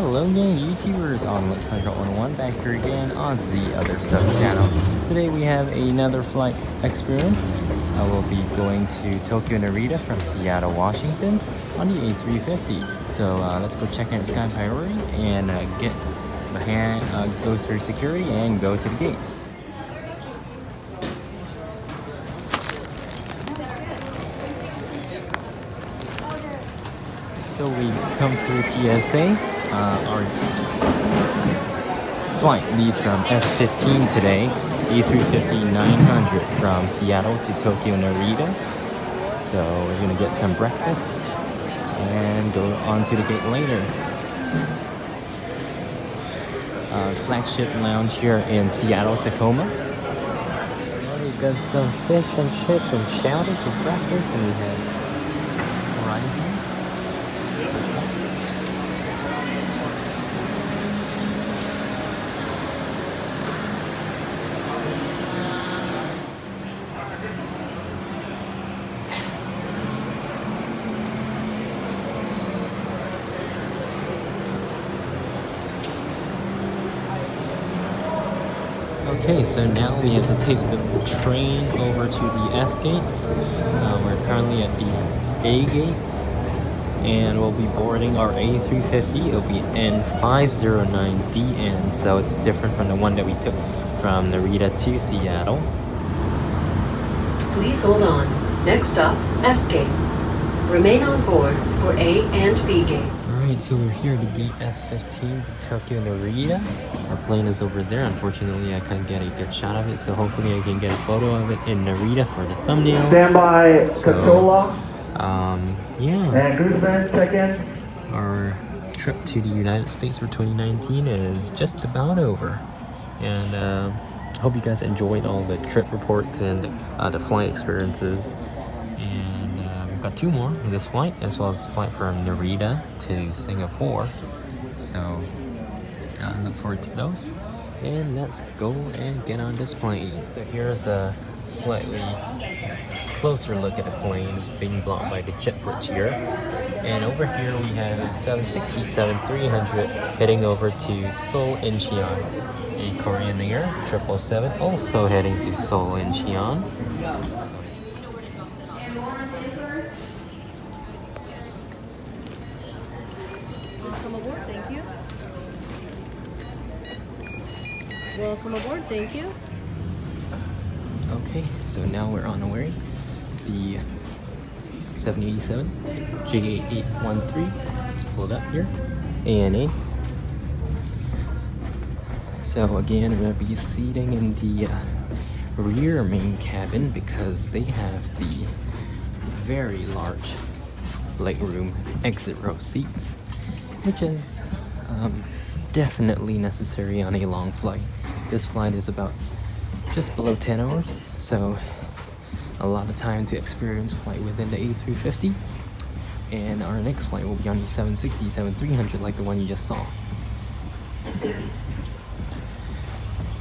Hello gang, YouTubers on Let's Play Kart 101, back here again on the Other Stuff channel. Today we have another flight experience. I will be going to Tokyo-Narita from Seattle, Washington on the A350. So let's go check in Sky Priority and go through security and go to the gates. So we come through TSA. Our flight leaves from S15 today, A350-900 from Seattle to Tokyo-Narita. So we're gonna get some breakfast and go on to the gate later. Flagship lounge here in Seattle-Tacoma. We've got some fish and chips and chowder for breakfast, and we have Horizon. Okay, so now we have to take the train over to the S gates. We're currently at the A gates, and we'll be boarding our A350. It'll be N509DN, so it's different from the one that we took from Narita to Seattle. Please hold on. Next stop, S gates. Remain on board for A and B gates. Alright, so we're here to gate S15 to Tokyo-Narita. Our plane is over there. Unfortunately, I couldn't get a good shot of it, so hopefully I can get a photo of it in Narita for the thumbnail. Standby control lock. Yeah. And cruise fence check in. Our trip to the United States for 2019 is just about over. And I hope you guys enjoyed all the trip reports and the flight experiences. And we've got two more of this flight, as well as the flight from Narita to Singapore. So look forward to those. And let's go and get on this plane. So here's a slightly closer look at the plane. It's being blocked by the jet bridge here. And over here we have a 767-300 heading over to Seoul Incheon. A Korean Air 777 also heading to Seoul Incheon. Welcome aboard, thank you. Welcome aboard, thank you. Okay, so now we're on our way. The 787 J8813 is pulled up here. ANA. So again, we're going to be seating in the rear main cabin because they have the very large legroom exit row seats, which is definitely necessary on a long flight. This flight is about just below 10 hours, so a lot of time to experience flight within the A350. And our next flight will be on the 767-300 like the one you just saw.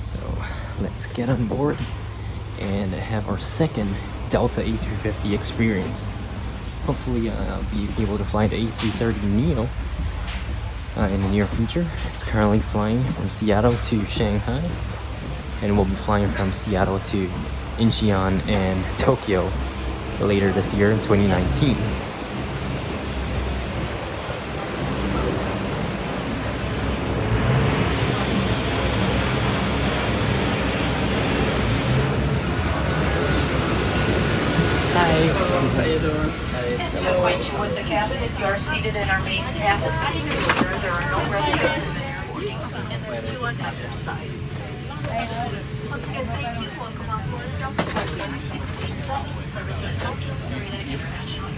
So let's get on board and have our second Delta A350 experience. Hopefully I'll be able to fly the A330neo in the near future. It's currently flying from Seattle to Shanghai, and we'll be flying from Seattle to Incheon and Tokyo later this year in 2019. How you doing? So when you with the cabin, if you are seated in our main cabin, there are no restrooms in the airport, and there's two on either side. Once again, thank you. Welcome on board Delta Service Tokyo Narita International.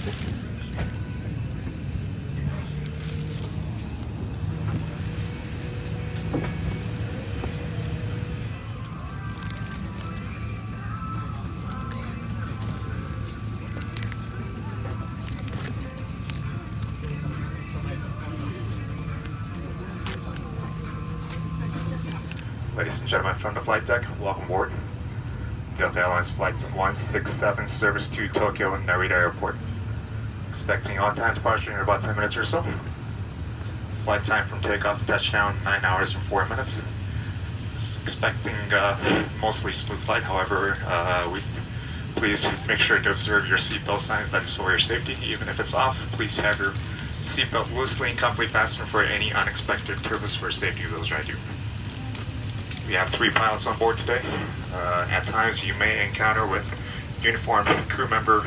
Ladies and gentlemen from the flight deck, welcome aboard. Delta Airlines Flight 167 service to Tokyo-Narita Airport. Expecting on-time departure in about 10 minutes or so. Flight time from takeoff to touchdown, 9 hours and 4 minutes. Expecting mostly smooth flight, however, please make sure to observe your seatbelt signs. That is for your safety. Even if it's off, please have your seatbelt loosely and comfortably fastened for any unexpected turbulence for safety of those around you. We have 3 pilots on board today. At times you may encounter with uniformed crew member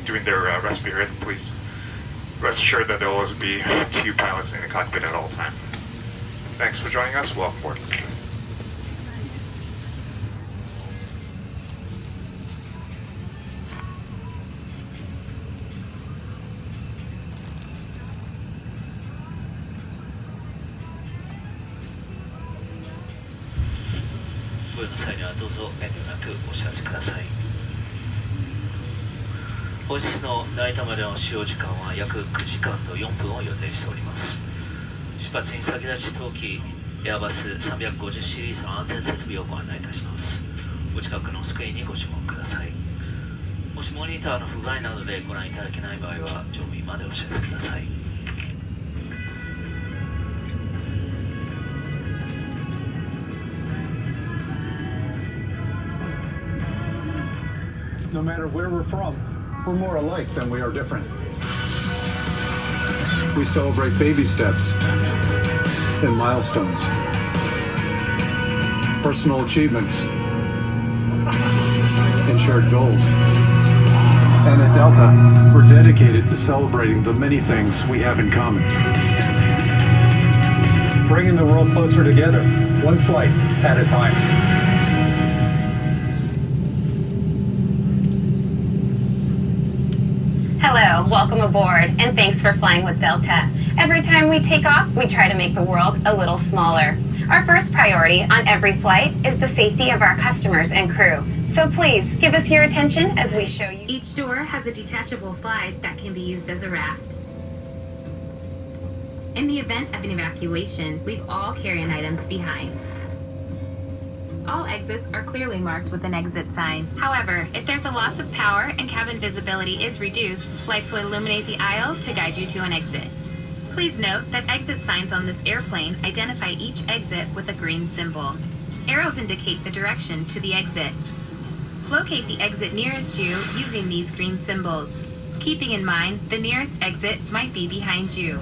doing their rest period. Please rest assured that there will always be 2 pilots in the cockpit at all times. Thanks for joining us. Welcome aboard.本日の成田までの使用時間は約9時間と4分を予定しております。出発に先立ち当機エアバス350シリーズの安全設備をご案内いたします。お近くのスクリーンにご注目ください。もしモニターの不具合などでご覧いただけない場合は乗務員までお知らせください。No matter where we're from, we're more alike than we are different. We celebrate baby steps and milestones, personal achievements, and shared goals. And at Delta, we're dedicated to celebrating the many things we have in common. Bringing the world closer together, one flight at a time. Hello, welcome aboard, and thanks for flying with Delta. Every time we take off, we try to make the world a little smaller. Our first priority on every flight is the safety of our customers and crew. So please, give us your attention as we show you. Each door has a detachable slide that can be used as a raft. In the event of an evacuation, leave all carry-on items behind. All exits are clearly marked with an exit sign. However, if there's a loss of power and cabin visibility is reduced, lights will illuminate the aisle to guide you to an exit. Please note that exit signs on this airplane identify each exit with a green symbol. Arrows indicate the direction to the exit. Locate the exit nearest you using these green symbols. Keeping in mind, the nearest exit might be behind you.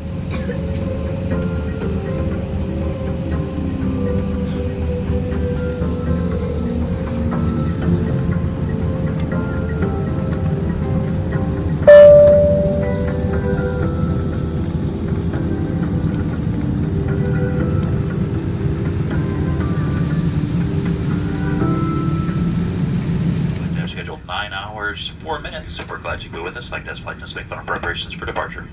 Scheduled 9 hours, 4 minutes. We're glad you could be with us. Like this flight, let's make final preparations for departure.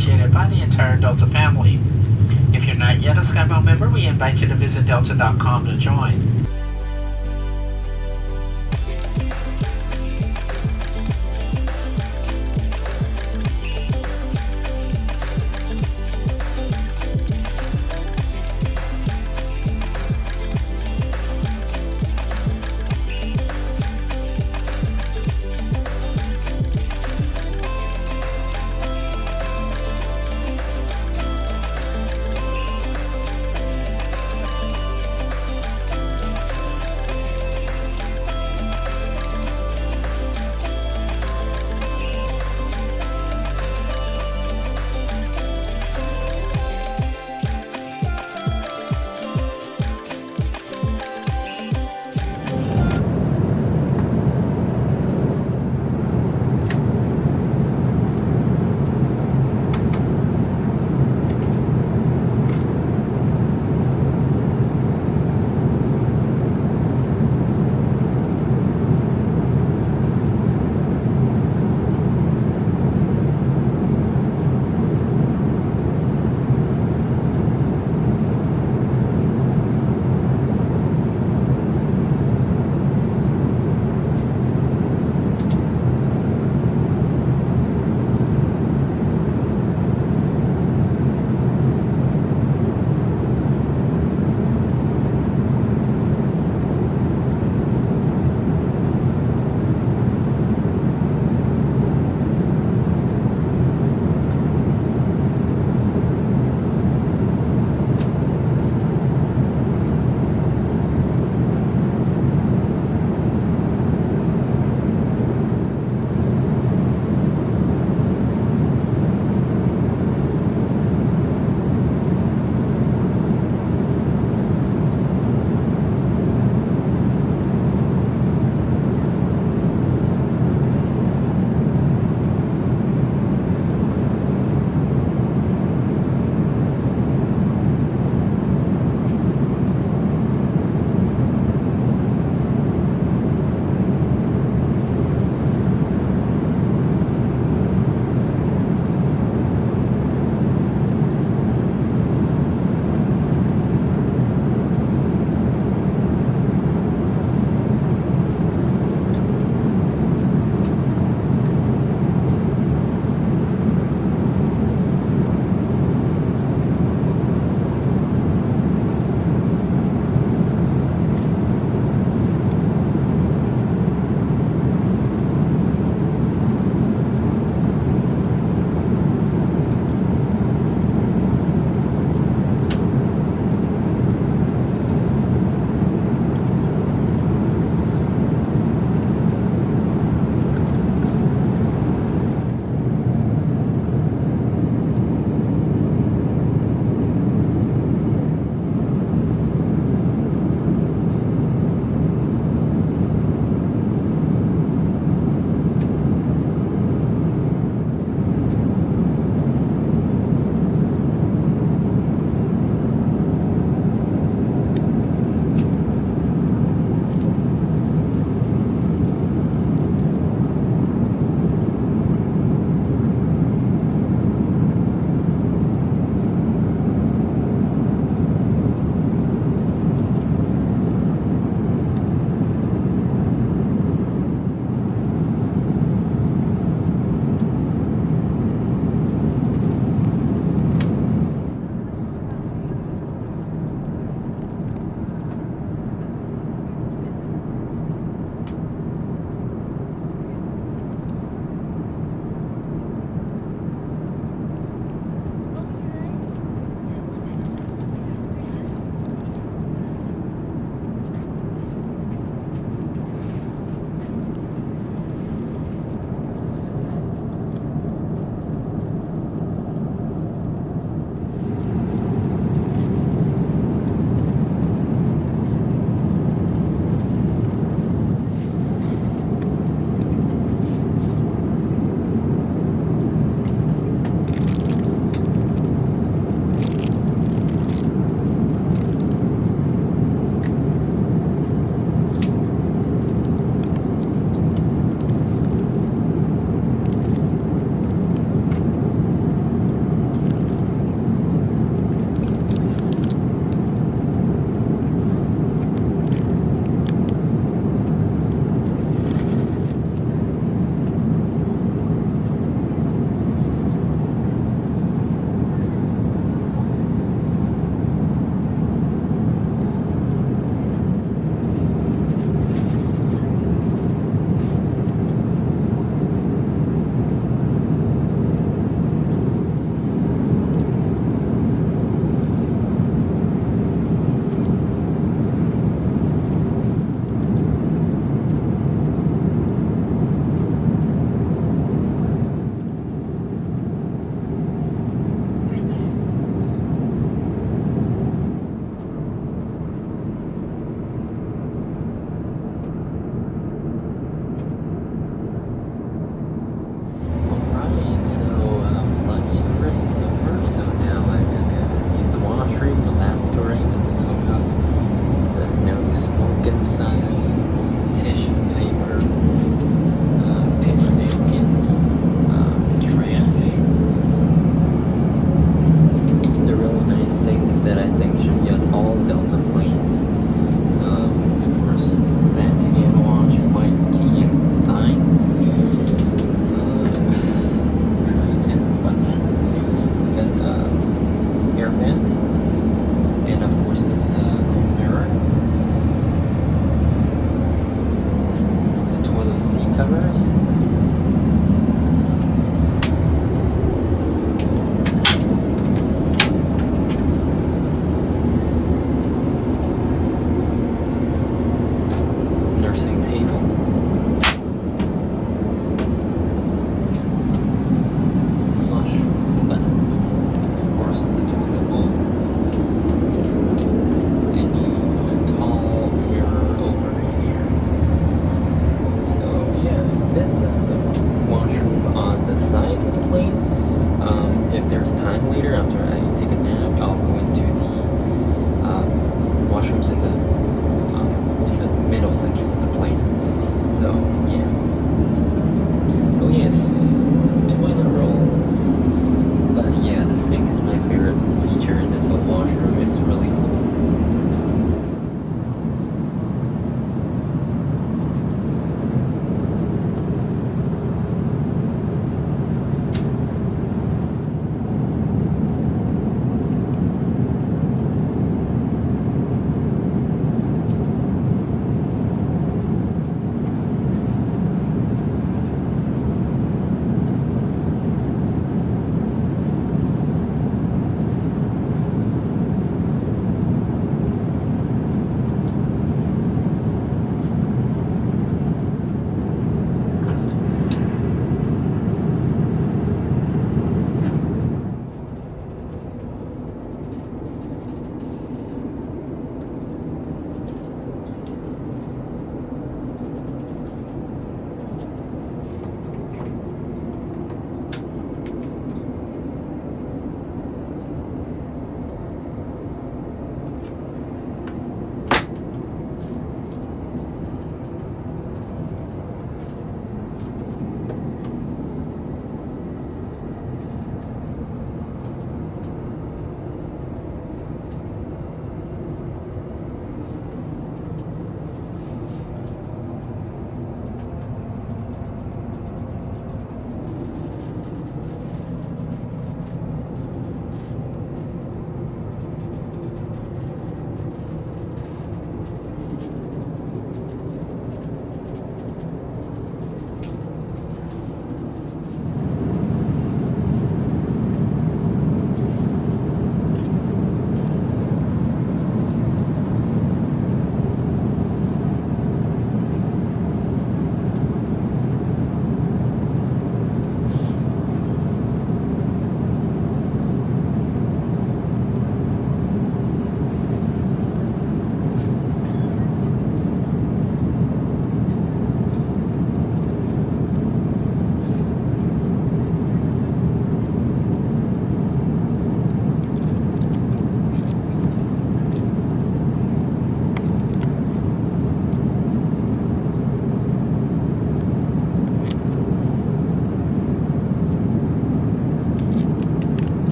appreciated by the entire Delta family. If you're not yet a SkyMiles member, we invite you to visit delta.com to join.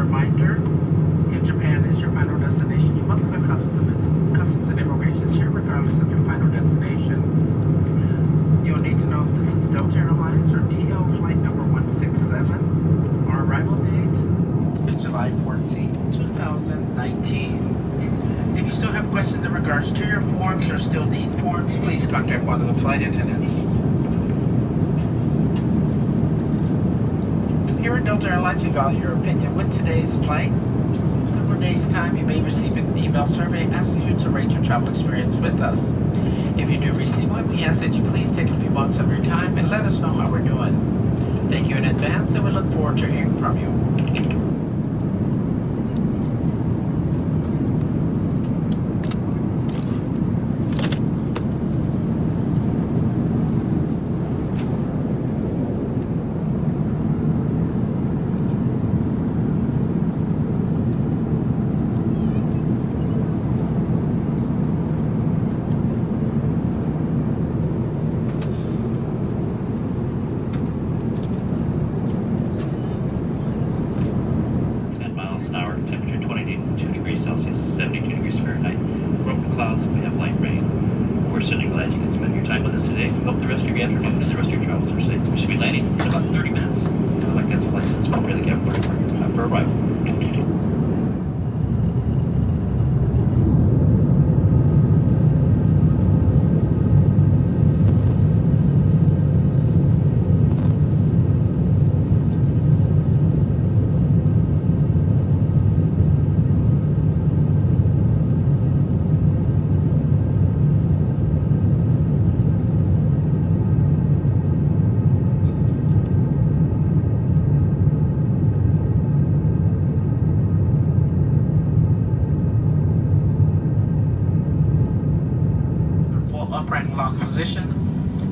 reminder, if Japan is your final destination, you must clear customs and immigration here regardless of your final destination. You'll need to know if this is Delta Airlines or DL flight number 167. Our arrival date is July 14, 2019. If you still have questions in regards to your forms or still need forms, please contact one of the flight attendants. Here at Delta Airlines, we value your opinion with today's flight. In several days' time, you may receive an email survey asking you to rate your travel experience with us. If you do receive one, we ask that you please take a few moments of your time and let us know how we're doing. Thank you in advance, and we look forward to hearing from you.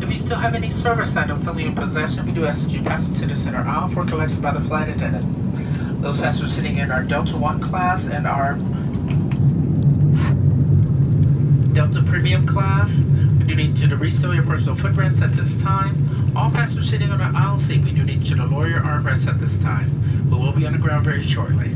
If you still have any service items in your possession, we do ask that you pass it to the center aisle for collection by the flight attendant. Those passengers sitting in our Delta 1 class and our Delta Premium class, we do need you to restore your personal footrest at this time. All passengers sitting on our aisle seat, we do need you to lower your armrest at this time. We will be on the ground very shortly.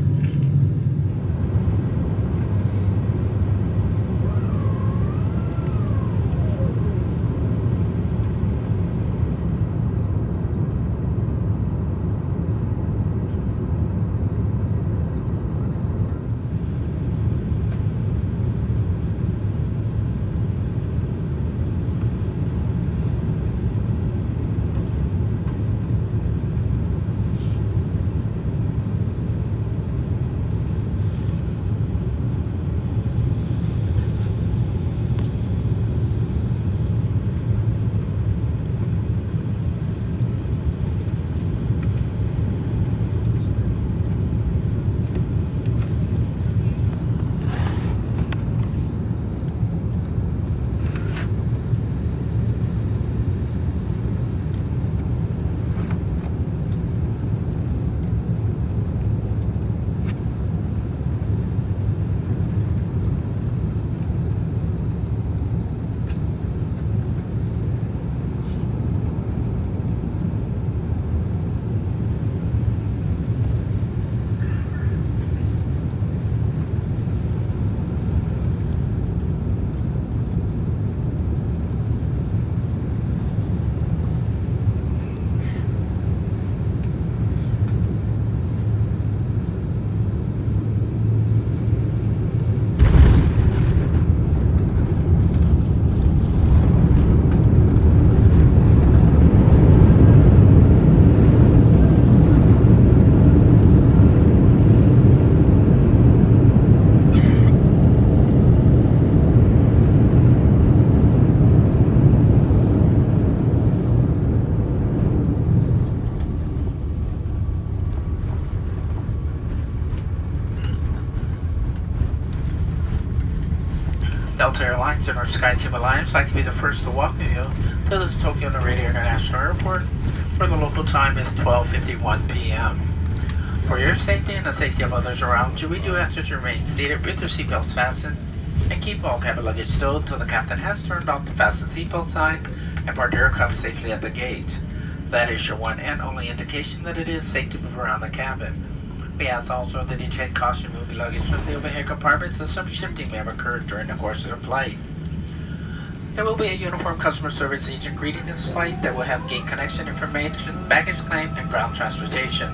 Delta Airlines and our SkyTeam Alliance like to be the first to welcome you to the Tokyo-Narita International Airport, where the local time is 12:51 p.m. For your safety and the safety of others around you, we do ask that you remain seated with your seatbelts fastened and keep all cabin luggage stowed until the captain has turned off the fasten seatbelt sign and parked your aircraft safely at the gate. That is your one and only indication that it is safe to move around the cabin. We ask also that you take caution moving luggage from the overhead compartments, as some shifting may have occurred during the course of the flight. There will be a uniformed customer service agent greeting this flight that will have gate connection information, baggage claim, and ground transportation.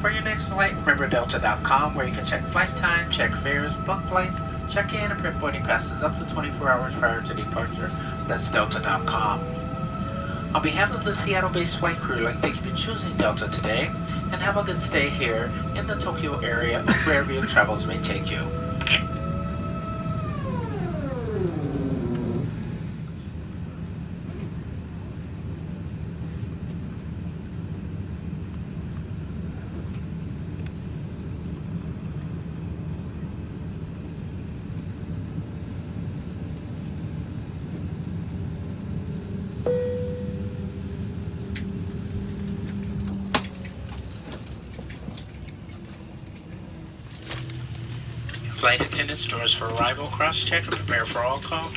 For your next flight, remember Delta.com, where you can check flight time, check fares, book flights, check in, and print boarding passes up to 24 hours prior to departure. That's Delta.com. On behalf of the Seattle-based flight crew, I'd like to thank you for choosing Delta today, and have a good stay here in the Tokyo area, or wherever your travels may take you. Flight attendants, doors for arrival, cross-check, and prepare for all call.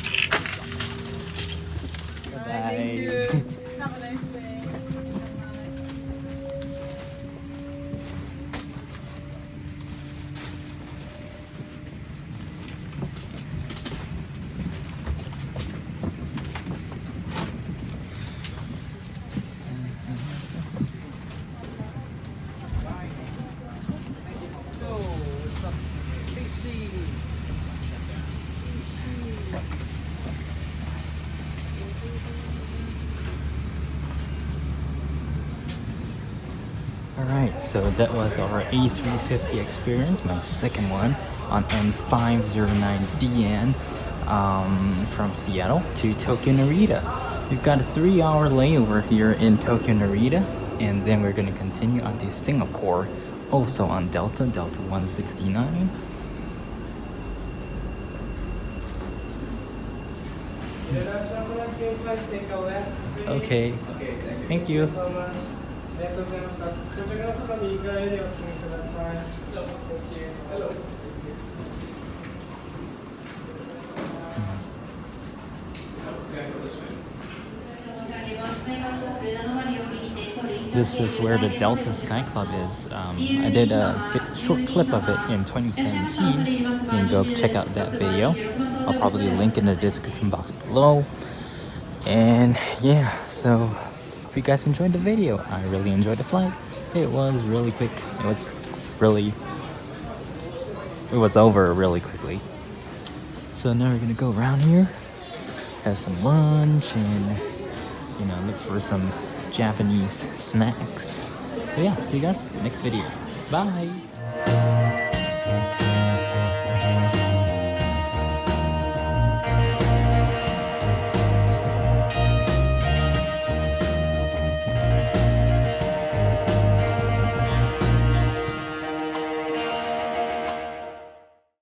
Bye. Have a nice day. Alright, so that was our A350 experience, my second one on N509DN from Seattle to Tokyo-Narita. We've got a 3-hour layover here in Tokyo-Narita, and then we're going to continue on to Singapore, also on Delta 169. Okay, thank you. This is where the Delta Sky Club is. I did a short clip of it in 2017. You can go check out that video. I'll probably link in the description box below. And yeah, so hope you guys enjoyed the video. I really enjoyed the flight. It was really quick. It was over really quickly. So now we're gonna go around here, have some lunch, and look for some Japanese snacks. So yeah, see you guys next video. Bye.